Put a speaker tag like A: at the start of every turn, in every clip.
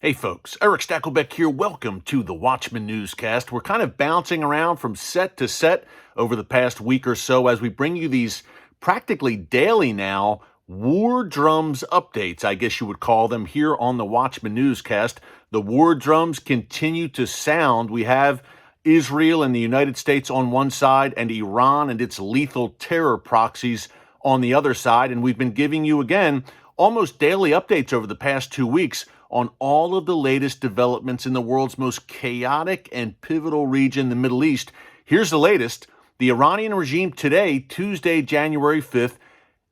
A: Hey folks, Erick Stakelbeck here. Welcome to the Watchman Newscast. We're kind of bouncing around from set to set over the past week or so as we bring you these practically daily now war drums updates, I guess you would call them, here on the Watchman Newscast. The war drums continue to sound. We have Israel and the United States on one side and Iran and its lethal terror proxies on the other side. And we've been giving you, again, almost daily updates over the past 2 weeks on all of the latest developments in the world's most chaotic and pivotal region, the Middle East. Here's the latest. The Iranian regime today, Tuesday, January 5th,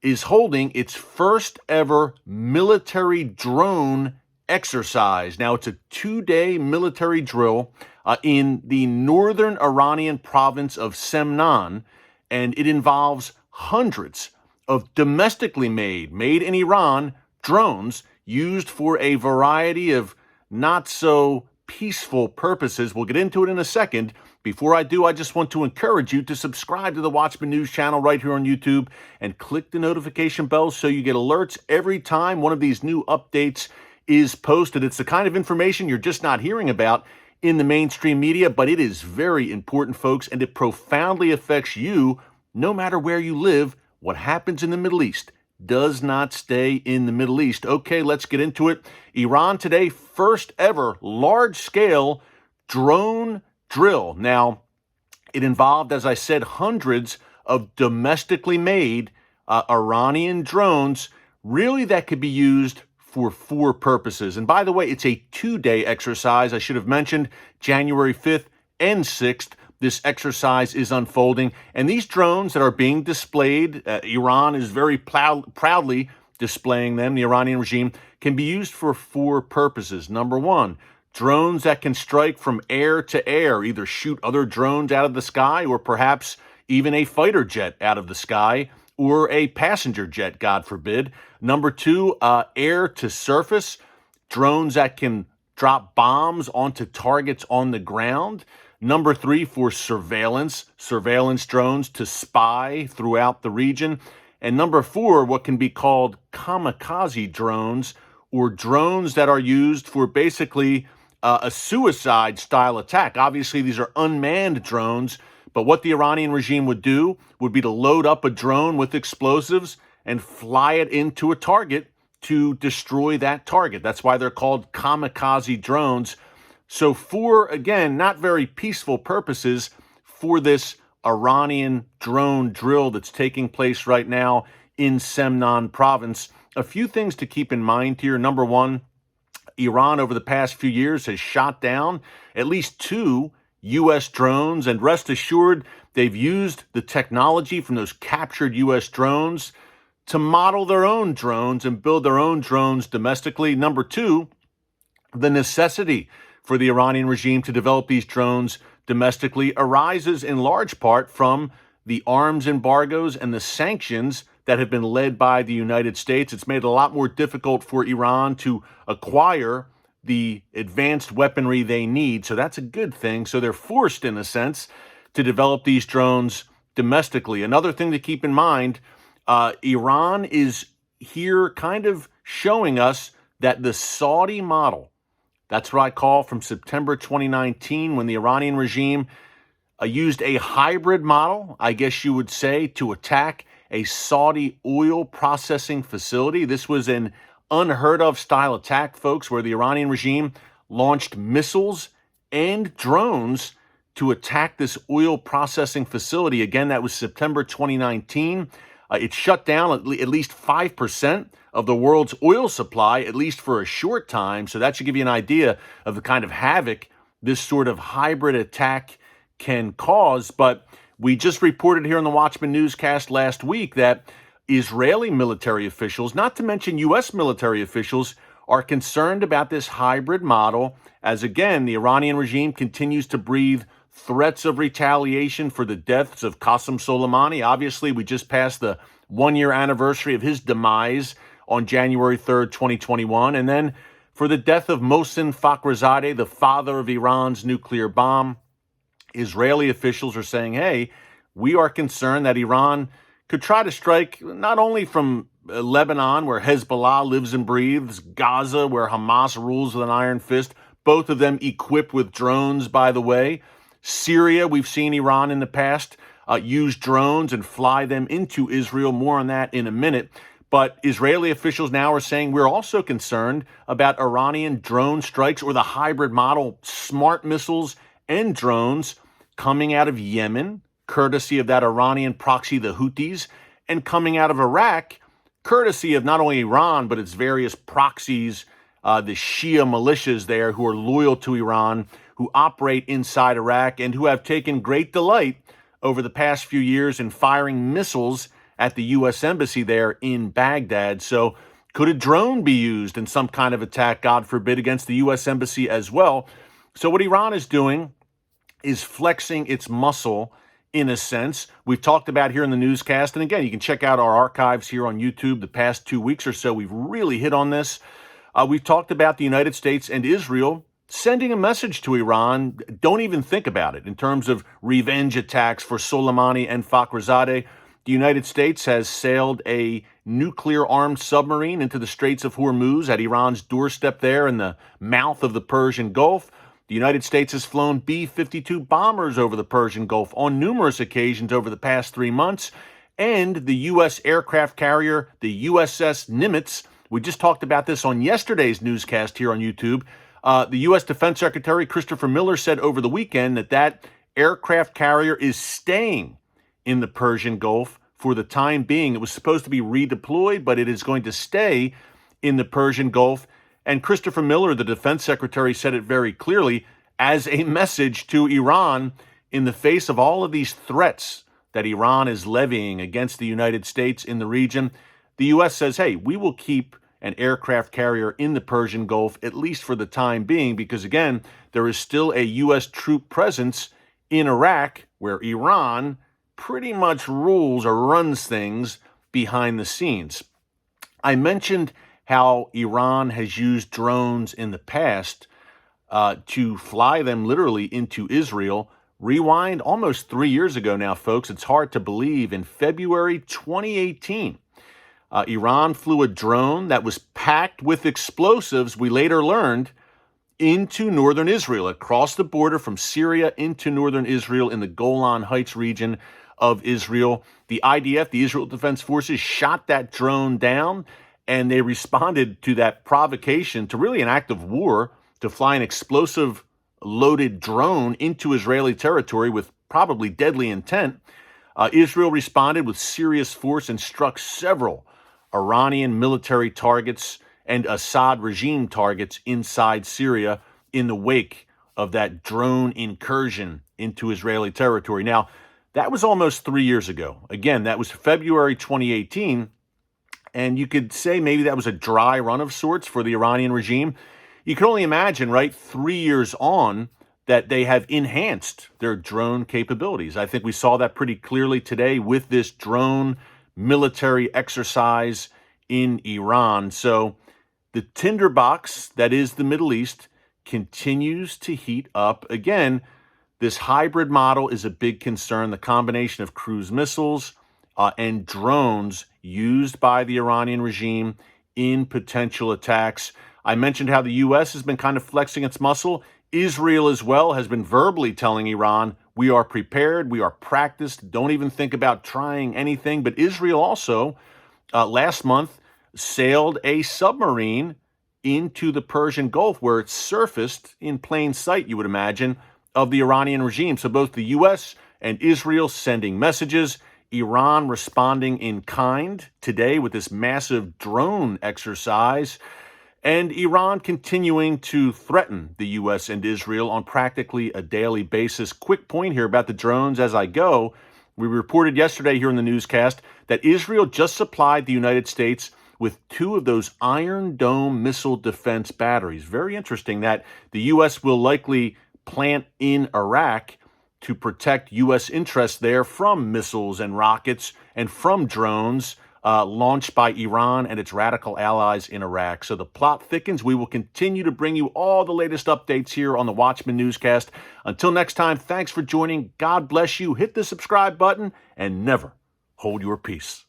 A: is holding its first ever military drone exercise. Now, it's a 2-day military drill in the northern Iranian province of Semnan, and it involves hundreds of domestically made in Iran, drones used for a variety of not so peaceful purposes. We'll get into it in a second. Before I do, I just want to encourage you to subscribe to the Watchman News channel right here on YouTube and click the notification bell so you get alerts every time one of these new updates is posted. It's the kind of information you're just not hearing about in the mainstream media, but it is very important, folks, and it profoundly affects you no matter where you live. What happens in the Middle East does not stay in the Middle East. Okay, let's get into it. Iran today, first ever large-scale drone drill. Now, it involved, as I said, hundreds of domestically made Iranian drones, really that could be used for 4 purposes. And by the way, it's a 2-day exercise. I should have mentioned January 5th and 6th. This exercise is unfolding. And these drones that are being displayed, Iran is very proudly displaying them, the Iranian regime, can be used for 4 purposes. Number 1, drones that can strike from air to air, either shoot other drones out of the sky or perhaps even a fighter jet out of the sky or a passenger jet, God forbid. Number 2, air to surface, drones that can drop bombs onto targets on the ground. Number 3, for surveillance drones to spy throughout the region. And number 4, what can be called kamikaze drones, or drones that are used for basically a suicide-style attack. Obviously, these are unmanned drones, but what the Iranian regime would do would be to load up a drone with explosives and fly it into a target to destroy that target. That's why they're called kamikaze drones. So for, again, not very peaceful purposes for this Iranian drone drill that's taking place right now in Semnan province, a few things to keep in mind here. Number 1, Iran over the past few years has shot down at least 2 U.S. drones, and rest assured they've used the technology from those captured U.S. drones to model their own drones and build their own drones domestically. Number 2, the necessity for the Iranian regime to develop these drones domestically arises in large part from the arms embargoes and the sanctions that have been led by the United States. It's made it a lot more difficult for Iran to acquire the advanced weaponry they need. So that's a good thing. So they're forced, in a sense, to develop these drones domestically. Another thing to keep in mind, Iran is here kind of showing us that the Saudi model, that's what I call from September 2019, when the Iranian regime used a hybrid model, I guess you would say, to attack a Saudi oil processing facility. This was an unheard of style attack, folks, where the Iranian regime launched missiles and drones to attack this oil processing facility. Again, that was September 2019. It shut down at least 5% of the world's oil supply, at least for a short time. So that should give you an idea of the kind of havoc this sort of hybrid attack can cause. But we just reported here on the Watchman Newscast last week that Israeli military officials, not to mention U.S. military officials, are concerned about this hybrid model as, again, the Iranian regime continues to breathe threats of retaliation for the deaths of Qassem Soleimani. Obviously, we just passed the 1-year anniversary of his demise on January 3rd, 2021. And then for the death of Mohsen Fakhrizadeh, the father of Iran's nuclear bomb, Israeli officials are saying, hey, we are concerned that Iran could try to strike not only from Lebanon, where Hezbollah lives and breathes, Gaza, where Hamas rules with an iron fist, both of them equipped with drones, by the way. Syria, we've seen Iran in the past use drones and fly them into Israel. More on that in a minute. But Israeli officials now are saying we're also concerned about Iranian drone strikes, or the hybrid model, smart missiles and drones coming out of Yemen, courtesy of that Iranian proxy, the Houthis, and coming out of Iraq, courtesy of not only Iran, but its various proxies, the Shia militias there who are loyal to Iran, who operate inside Iraq, and who have taken great delight over the past few years in firing missiles at the U.S. Embassy there in Baghdad. So could a drone be used in some kind of attack, God forbid, against the U.S. Embassy as well? So what Iran is doing is flexing its muscle, in a sense. We've talked about here in the newscast, and again, you can check out our archives here on YouTube the past 2 weeks or so. We've really hit on this. We've talked about the United States and Israel sending a message to Iran. Don't even think about it in terms of revenge attacks for Soleimani and Fakhrizadeh. The United States has sailed a nuclear-armed submarine into the Straits of Hormuz at Iran's doorstep there in the mouth of the Persian Gulf. The United States has flown B-52 bombers over the Persian Gulf on numerous occasions over the past 3 months. And the U.S. aircraft carrier, the USS Nimitz, we just talked about this on yesterday's newscast here on YouTube. The U.S. Defense Secretary Christopher Miller said over the weekend that aircraft carrier is staying in the Persian Gulf for the time being. It was supposed to be redeployed, but it is going to stay in the Persian Gulf. And Christopher Miller, the defense secretary, said it very clearly as a message to Iran in the face of all of these threats that Iran is levying against the United States in the region. The U.S. says, hey, we will keep an aircraft carrier in the Persian Gulf, at least for the time being, because, again, there is still a U.S. troop presence in Iraq where Iran pretty much rules or runs things behind the scenes. I mentioned how Iran has used drones in the past to fly them literally into Israel. Rewind almost 3 years ago now, folks. It's hard to believe. In February 2018, Iran flew a drone that was packed with explosives, we later learned, into northern Israel, across the border from Syria into northern Israel in the Golan Heights region of Israel. The IDF, the Israel Defense Forces, shot that drone down, and they responded to that provocation, to really an act of war, to fly an explosive-loaded drone into Israeli territory with probably deadly intent. Israel responded with serious force and struck several Iranian military targets and Assad regime targets inside Syria in the wake of that drone incursion into Israeli territory. Now, that was almost 3 years ago. Again, that was February 2018, and you could say maybe that was a dry run of sorts for the Iranian regime. You can only imagine, right, 3 years on, that they have enhanced their drone capabilities. I think we saw that pretty clearly today with this drone military exercise in Iran. So the tinderbox that is the Middle East continues to heat up. Again, this hybrid model is a big concern. The combination of cruise missiles and drones used by the Iranian regime in potential attacks. I mentioned how the U.S. has been kind of flexing its muscle. Israel as well has been verbally telling Iran, we are prepared, we are practiced, don't even think about trying anything. But Israel also, last month, sailed a submarine into the Persian Gulf, where it surfaced in plain sight, you would imagine, of the Iranian regime. So both the U.S. and Israel sending messages, Iran responding in kind today with this massive drone exercise, and Iran continuing to threaten the U.S. and Israel on practically a daily basis. Quick point here about the drones as I go. We reported yesterday here in the newscast that Israel just supplied the United States with 2 of those Iron Dome missile defense batteries. Very interesting that the U.S. will likely plant in Iraq to protect U.S. interests there from missiles and rockets and from drones launched by Iran and its radical allies in Iraq. So the plot thickens. We will continue to bring you all the latest updates here on the Watchman Newscast. Until next time, thanks for joining. God bless you. Hit the subscribe button and never hold your peace.